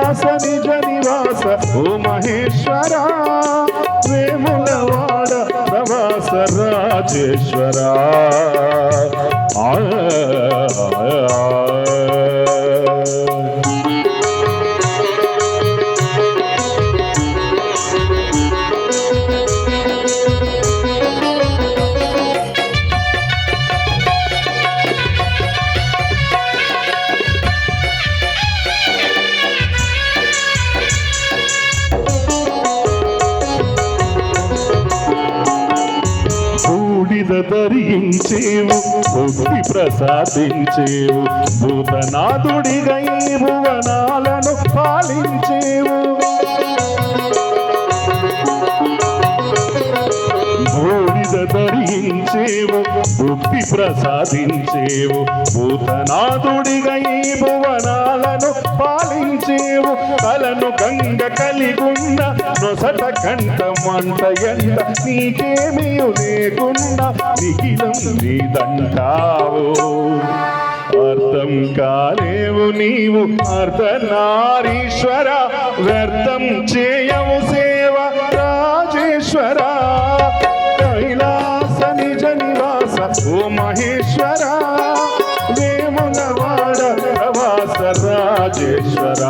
కైలాస నిజ నివాస ఓ మహేశ్వర వేములవాడ ప్రవాస రాజేశ్వర ధరించేవు భక్తి ప్రసాదించేవు భూతనాథుడిగా ఈ భువనాలను పాలించేవు బూడిద ధరించేవు భక్తి ప్రసాదించేవు భూతనాథుడిగా ఈ భువనాలను పాలించేవు కలను గంగ కలిగుండ నొసట కంట మంట ఎండ నీకేమీ లేకుండా నిఖిలం నీదంటావు అర్థం కాలేవు నీవు అర్ధనారీశ్వర వ్యర్థం చేయవు సేవ రాజేశ్వర కైలాస నిజ నివాస ఓ మహేశ్వర వేములవాడ ప్రవాస రాజేశ్వర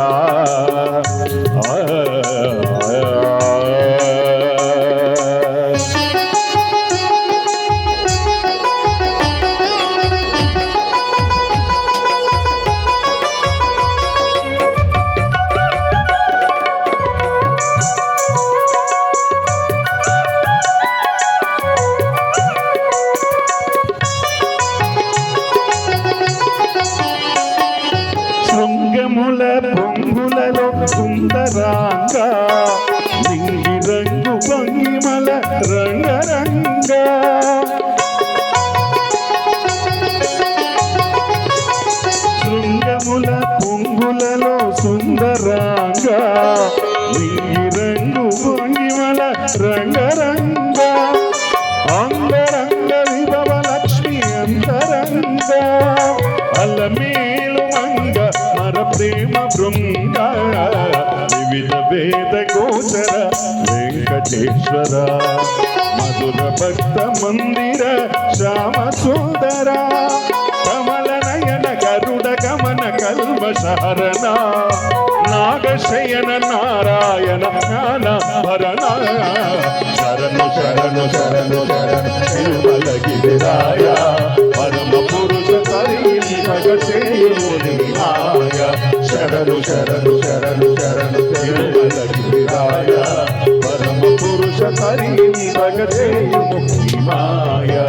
శృంగముల పొంగులలో సుందరాంగా నింగి రంగు భంగిమల రంగరంగా శృంగముల పొంగులలో సుందరాంగా నింగి రంగు భంగిమల రంగరంగా అంగరంగ విభవ లక్ష్మి అంతరంగా అల్లమేలు మంగ మర ప్రేమ బృంద వివిధ వేద గోచర వెంకటేశ్వర మధుర భక్త మందిర శ్యామ సుందర కమల నయన గరుడ గమన కల్మశహరణ నాగశయన నారాయణ జ్ఞాన భరణ శరణు శరణు శరణు శరణు తిరుమలగిరిరాయ పరమ పురుష శరణు శరణు శరణు శరణు తిరుమలగిరిరాయ పరమ పురుష ముక్తి మాయా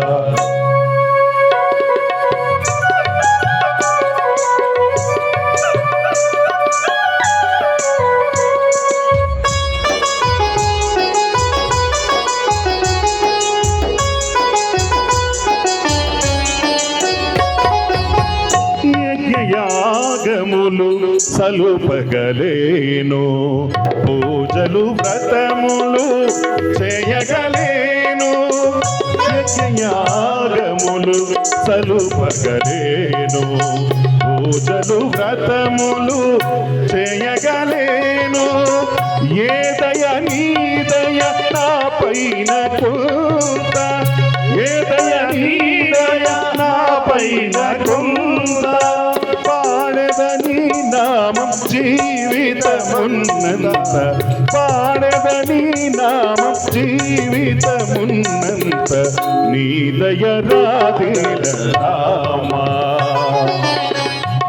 యాగములు సలుపగలేను పూజలు వ్రతములు చేయగలేను యాగములు సలుపగలేను పూజలు వ్రతములు చేయగలేను ఏ దయ నీ దయ నా పైన కుంత ఏ దయ నీ దయ నా పైన కుంత పాడదని నామం జీవితమున్నంత పాడదని నామం జీవితమున్నంత నీ దయ రాధేల రామా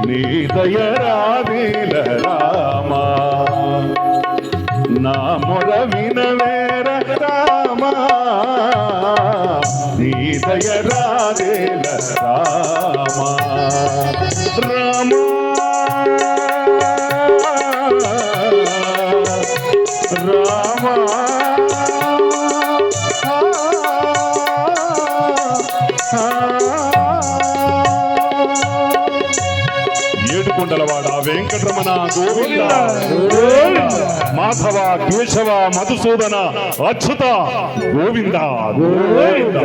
నీ దయ రాధేల రామా నా మొర వినవేర రామా నీ దయ రాధేల రామా రామా రామా ఏడుకొండలవాడ వెంకటరమణ గోవింద మాధవ కేశవ మధుసూదన అచ్యుత గోవింద గోవింద